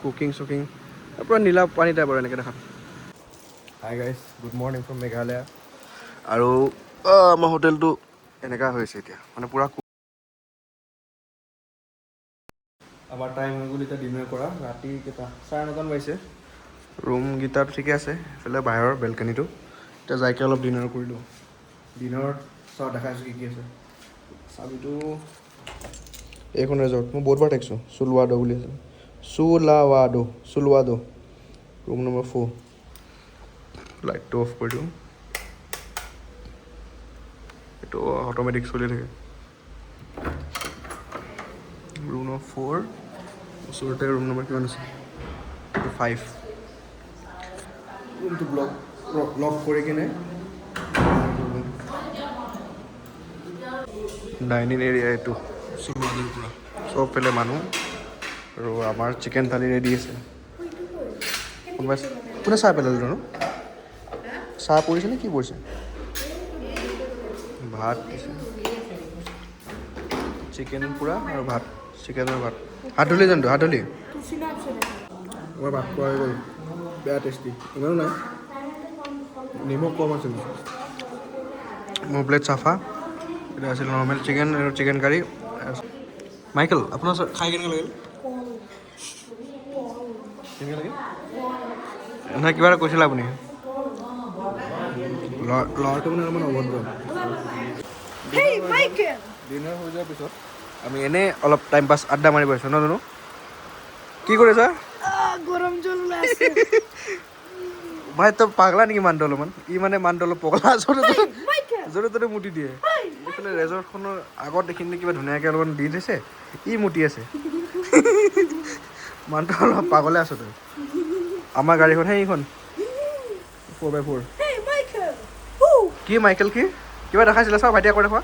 Cooking চুকিং পূৰা নীলা পানী টাইপ আৰু এনেকৈ দেখাত। Hi guys, good morning from Meghalaya. আৰু আমাৰ হোটেলটো এনেকুৱা হৈছে এতিয়া, মানে পূৰা আমাৰ টাইম হৈ গ'ল এতিয়া ডিনাৰ কৰা। ৰাতি কেইটা 9:30 বাজিছে। ৰুমকেইটাত ঠিকে আছে, এইফালে বাহিৰৰ বেলকনিটো। এতিয়া যাইকৈ অলপ ডিনাৰ কৰিলোঁ। ডিনাৰত চাওঁ দেখাইছোঁ কি আছে। চাবিটো এইখন ৰেজৰ্ট মই বহুতবাৰ দেখিছোঁ, চুলৱাডো বুলি আছে। চুলৱাডো ৰুম নম্বৰ 4। লাইটটো অফ কৰি দিওঁ, এইটো অট'মেটিক চলি থাকে। ৰুম নম্বৰ 4, ওচৰতে ৰুম নম্বৰ কিমান আছে 5। ৰুমটো লক কৰি কিনে ডাইনিং এৰিয়া এইটো চুলৱাডোৰ পৰা চবফালে মানুহ। আৰু আমাৰ চিকেন থালি ৰেডি আছে। কোনোবাই কোনে চাহ পেলালে জানো? চাহ পৰিছে নে কি পৰিছে? ভাত দিছে, চিকেন পূৰা আৰু ভাত, চিকেনৰ ভাত। হাত ধুলি জানো? হাত ধুলি? আমাৰ ভাত খোৱা হৈ গ'ল, বেয়া টেষ্টি। ইমানো নাই, নিমখ কম আছিল। মোৰ প্লেট চাফা। এটা আছিল নৰ্মেল চিকেন আৰু চিকেন কাৰী। মাইকেল, আপোনাৰ খাই কেনেকৈ লাগিল? কেনেকৈ লাগিল? নহয়, কিবা এটা কৈছিলে আপুনি। ল'ৰাটো মানে অলপমান অভদ্ৰ। ডিনাৰ হৈ যোৱাৰ পিছত আমি এনেই অলপ টাইম পাছ আড্ডা মাৰিব আহিছোঁ ন জানো? কি কৰিছা? গৰম জল আছে। ভাই তই পাগলা নেকি মানুহটো অলপমান? ই মানে মানুহটো অলপ পগলা, য'তে ত'তে মুতি দিয়ে। এইফালে ৰেজৰ্টখনৰ আগত এইখিনি কিবা ধুনীয়াকৈ অলপমান দি থৈছে, ই মুতি আছে। মানুহটো অলপ পাগলে আছ তই। আমাৰ গাড়ীখনহে এইখন 4x4। কি মাইকেল কি? কিবা দেখাইছিলে চাওঁ, ভাইটি আকৌ দেখুৱা।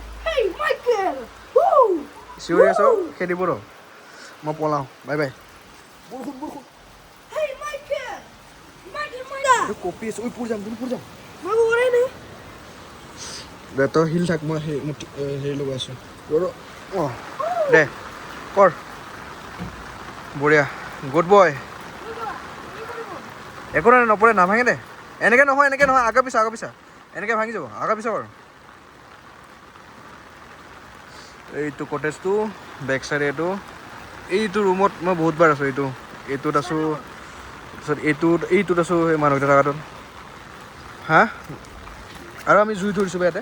চিঞৰি আছ, খেদিব ৰ। মই পলাওঁ, বাই বাই। কপি আছে, পৰি যাম। দে তই হিল থাক, মই হেৰি লগাই আছোঁ। অঁ দে কৰ, বঢ়িয়া, গুড বয়। একো নহয়, নপৰে, নাভাঙে দে। এনেকৈ নহয়, আগৰ পিছা এনেকৈ ভাঙি যাব, আগৰ পিছা কৰ। এইটো কটেজটো বেক চাইড। এইটো ৰুমত মই বহুতবাৰ আছোঁ। এইটোত আছোঁ, তাৰপিছত এইটোত আছোঁ, সেই মানুহকেইটা থকাটোত। হা? আৰু আমি জুই ধৰিছোঁ ইয়াতে।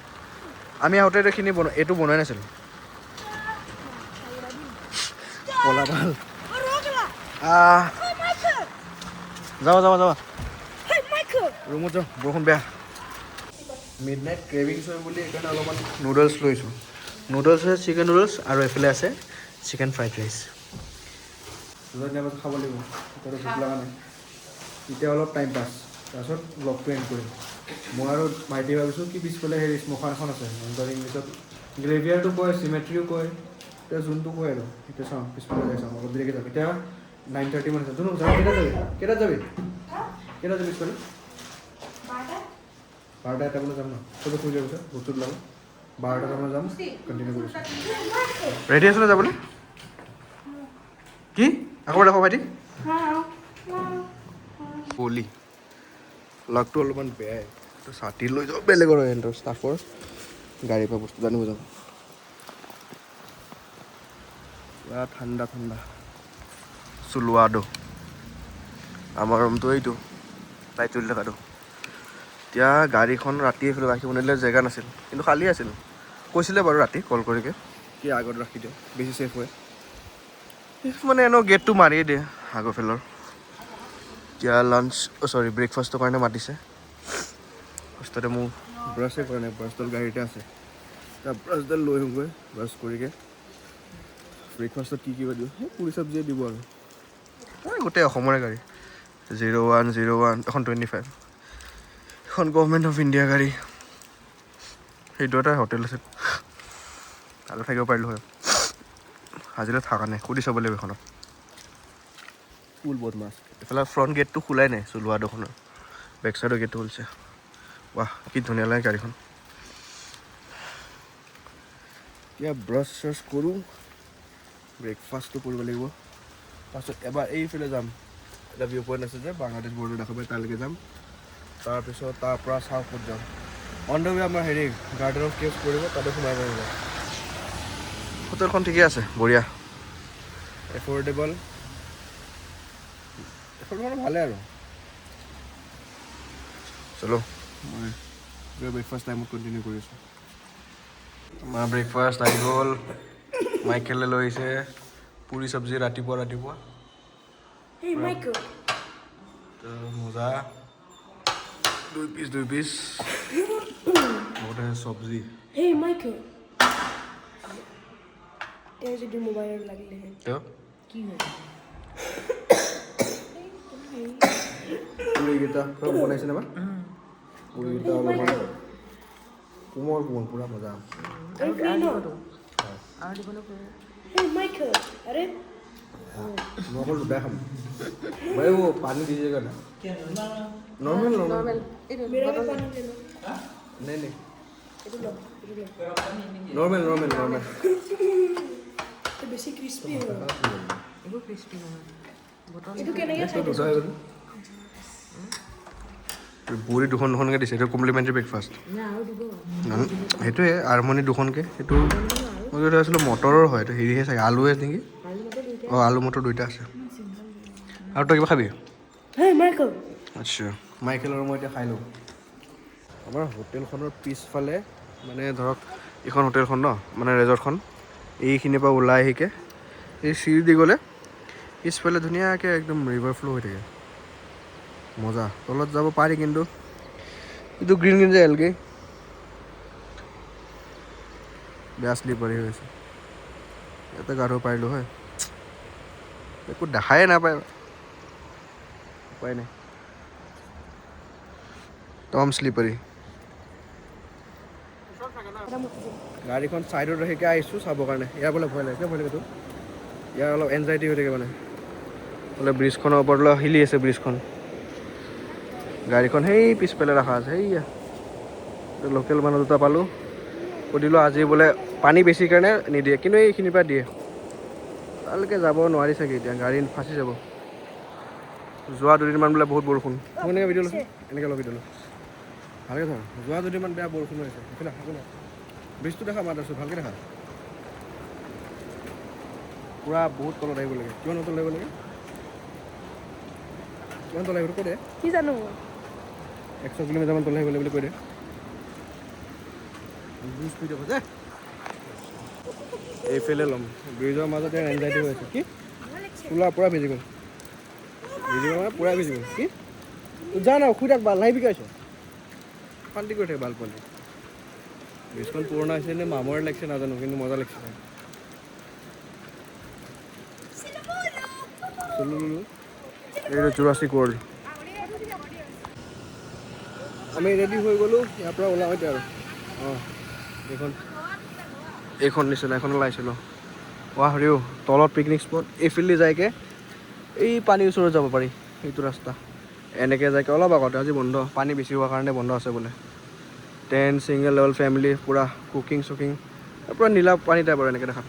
আমি আহোঁতে এইখিনি এইটো বনোৱাই নাছিলোঁ। পলা ভাল। যাবা ৰুমত যাওঁ, বৰষুণ বেয়া। মিডনাইট ক্ৰেভিংছ হয় বুলি সেইকাৰণে অলপমান নুডলছ লৈছোঁ। নুডলছ আছে, চিকেন নুডলছ, আৰু এইফালে আছে চিকেন ফ্ৰাইড ৰাইচ। খাব লাগিব, ভোক লগা নাই। এতিয়া অলপ টাইম পাছ, তাৰপিছত ব্লগটো এণ্ড কৰিম। মই আৰু ভাইটি ভাবিছোঁ কি পিছফালে হেৰি শ্মশান এখন আছে, ইংলিছত গ্ৰেভিয়াৰটো কয়, চিমেট্ৰিও কয়, এতিয়া যোনটো কয় আৰু এতিয়া চাওঁ। পিছফালে যাই চাওঁ, অলপ দেৰিকৈ যাম। এতিয়া 9:30 মান আছে। কেইটাত যাবি পিছফালে? 12টা 1টা মানত যাম ন? চবে শুই যোৱাৰ পিছত বস্তুটো ল'ম। 12টা মানত যাম, কণ্টিনিউ কৰিছোঁ। ৰেডি আছ নে যাবলৈ? কি আকৌ দেখো ভাইটি? পলি লগটো অলপমান বেয়াই। ছাতি লৈ যাওঁ, বেলেগৰ এণ্টৰ ষ্টাফৰ গাড়ীৰ পৰা বস্তু আনিব যাওঁ। পুৰা ঠাণ্ডা চুলৱাডো। আমাৰ ৰুমটো এইটো, লাইট জ্বলি থকাটো। এতিয়া গাড়ীখন ৰাতি এইফালে ৰাখিব নিদিলে, জেগা নাছিল, কিন্তু খালী আছিল। কৈছিলে বাৰু ৰাতি কল কৰিকে কি আগত ৰাখি দিওঁ, বেছি ছেফ হয়। মানে এনেও গেটটো মাৰিয়ে দিয়ে আগৰ ফালৰ। এতিয়া ব্ৰেকফাষ্টৰ কাৰণে মাতিছে। ফাৰ্ষ্টতে মোৰ ব্ৰাছেই কৰা নাই, ব্ৰাছডাল গাড়ীতে আছে। এতিয়া ব্ৰাছডাল লৈ আহোঁগৈ, ব্ৰাছ কৰিকে। ব্ৰেকফাষ্টত কি বা দিওঁ, সেই পুৰি চব্জিয়ে দিব আৰু। গোটেই অসমৰে গাড়ী, 0101, এখন 25, এখন গভৰ্ণমেণ্ট অফ ইণ্ডিয়া গাড়ী। সেইটো এটা হোটেল আছে, তাতে থাকিব পাৰিলোঁ হয়। আজিলৈ থকা নাই, সুধি চাব লাগিব এইখনত। ফুল বদমাছ। এইফালে ফ্ৰণ্ট গেটটো খোলাই নাই চুলৱাডোখনৰ, বেক চাইডৰ গেটটো খুলিছে। ৱাহ, কি ধুনীয়া লাগে গাড়ীখন। এতিয়া ব্ৰাছ কৰোঁ, ব্ৰেকফাষ্টটো কৰিব লাগিব। তাৰপিছত এবাৰ এইফালে যাম, এটা ভিউ পইণ্ট আছে যে বাংলাদেশ বৰ্ডাৰ দেখা পাই তালৈকে যাম তাৰপিছত তাৰ পৰা চাউথত যাম অন দ্য ৱে আমাৰ হেৰি গাৰ্ডেন অফ কেভছ পৰিব তাতে সোমাই পাৰিব হোটেলখন ঠিকে আছে বঢ়িয়া এফৰ্ডেবল ভালে আৰু চলো মই ব্ৰেকফাষ্ট টাইমত কণ্টিনিউ কৰিছোঁ আমাৰ ব্ৰেকফাষ্ট আহি গ'ল মাইকেলে লৈ আহিছে পুৰি চব্জি ৰাতিপুৱা Hey, Michael. তো মজা 2 পিচ বহুত চব্জি Hey, Michael. तेरे जो मोबाइल लगले हैं তো की हो পুৰিকেইটা চব বনাইছে নাবা পুৰিকেইটা অলপমান কোমল পুৰা মজা Hey, Michael. अरे মই অকল দুটাই খাম ভাই ও পানী দি দিয়েগা না নৰ্মেল मेरा भी पानी ले लो নাই নাই इधर लो নৰ্মেল तो बेसी क्रिस्पी हो এইবোৰ ক্ৰিস্পি নহয় इधर केने के দুটা হৈ গ'ল পুৰি দুখনকৈ দিছে এইটো কমপ্লিমেণ্টাৰী ব্ৰেকফাষ্ট না আৰু দিব সেইটোৱে আৰমনি দুখনকৈ সেইটো মই যদি আছিলোঁ মটৰৰ হয় এইটো হেৰিহে চাগে আলুৱে নেকি অঁ আলু মটৰ দুইটা আছে আৰু তই কিবা খাবি Hey, Michael. আচ্ছা মাইকেল আৰু মই এতিয়া খাই লওঁ আমাৰ হোটেলখনৰ পিছফালে মানে ধৰক এইখন হোটেলখন ন মানে ৰেজৰ্টখন এইখিনিৰ পৰা ওলাই আহিকে এই চিৰি দি গ'লে পিছফালে ধুনীয়াকৈ একদম ৰিভাৰ ফ্ল' হৈ থাকে মজা তলত যাব পাৰি কিন্তু এইটো গ্ৰীণ যে এলগে বেয়া শ্লিপাৰী হৈ আছে ইয়াতে গা ধুব পাৰিলোঁ হয় একো দেখাই নাপায় উপায় নাই টম শ্লিপাৰী গাড়ীখন ছাইডত ৰাখিকে আহিছোঁ চাবৰ কাৰণে ইয়াৰ বোলে ভয় লাগে কিয় ভয় লাগে তোৰ ইয়াৰ অলপ এনজাইটি হৈ থাকে মানে বোলে ব্ৰিজখনৰ ওপৰত অলপ হিলি আছে ব্ৰিজখন গাড়ীখন সেই পিছফালে ৰখা আছে সেইয়া লোকেল মানুহ দুটা পালোঁ সুধিলোঁ আজি বোলে পানী বেছি কাৰণে নিদিয়ে কিন্তু এইখিনিৰ পৰা দিয়ে তালৈকে যাব নোৱাৰি চাগে এতিয়া গাড়ী ফাঁচি যাব যোৱা দুদিনমান বোলে বহুত বৰষুণ মই এনেকৈ ভিডিঅ' লৈছোঁ এনেকৈ অলপ ভিডিঅ' লৈছোঁ ভালকৈ ধৰ যোৱা দুদিনমান বেয়া বৰষুণ হৈ আছে সেইফালে একো নাই ব্ৰিজটো দেখা মাত আছোঁ ভালকৈ দেখা পূৰা বহুত তলত আহিব লাগে কিমান তলত আহিব লাগে কিমান তলত আহিব কৈ দে की जानू 100 কিলোমিটাৰমান তলত আহিব লাগে বুলি কৈ দে স্পীড হ'ব যে এইফালে ল'ম ব্ৰিজৰ মাজতে এনজাইটি হৈ আছে কি চোলা পূৰা ভিজি গ'ল মানে পূৰা ভিজি গ'ল কি যা না শুই থাক ভাল নাহিবি কি আছ শান্তি কৰি থাকে ভাল পোৱালি ব্ৰিজখন পুৰণা হৈছে নে মামৰে লাগিছে নাজানো কিন্তু মজা লাগিছে এইটো জুৰাছিক ৱৰ্ল্ড আমি ৰেডি হৈ গ'লোঁ ইয়াৰ পৰা ওলাওঁ এতিয়া আৰু অঁ এইখন নিচিনা এখন ওলাইছিলোঁ ৱাহ ৰেও তলত পিকনিক স্পট এইফালে যায়কে এই পানীৰ ওচৰত যাব পাৰি সেইটো ৰাস্তা এনেকৈ যায়কে অলপ আগতে আজি বন্ধ পানী বেছি হোৱাৰ কাৰণে বন্ধ আছে বোলে 10 ছিংগল লেভেল ফেমিলি পূৰা কুকিং চুকিং পূৰা নীলা পানী টাইপ আৰু এনেকৈ দেখা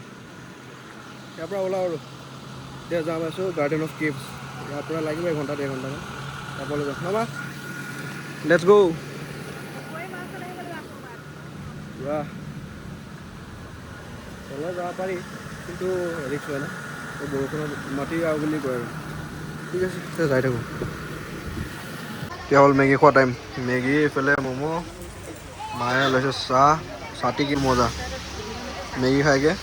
ইয়াৰ পৰা ওলাওঁ আৰু এতিয়া যাম আছোঁ গাৰ্ডেন অফ কেভছ ইয়াৰ পৰা লাগিব 1 ঘণ্টা 1.5 ঘণ্টামান যাবলৈ যাম মামা লেটছ গ' পূৰা তলত যাব পাৰি কিন্তু ৰিক্স হয় না বৰষুণত মাটি আৰু বুলি কয় আৰু ঠিক আছে এতিয়া যাই থাকোঁ এতিয়া হ'ল মেগী খোৱা টাইম মেগী এইফালে ম'ম' মায়ে লৈছে চাহ চাটি কি মজা মেগী খাইকে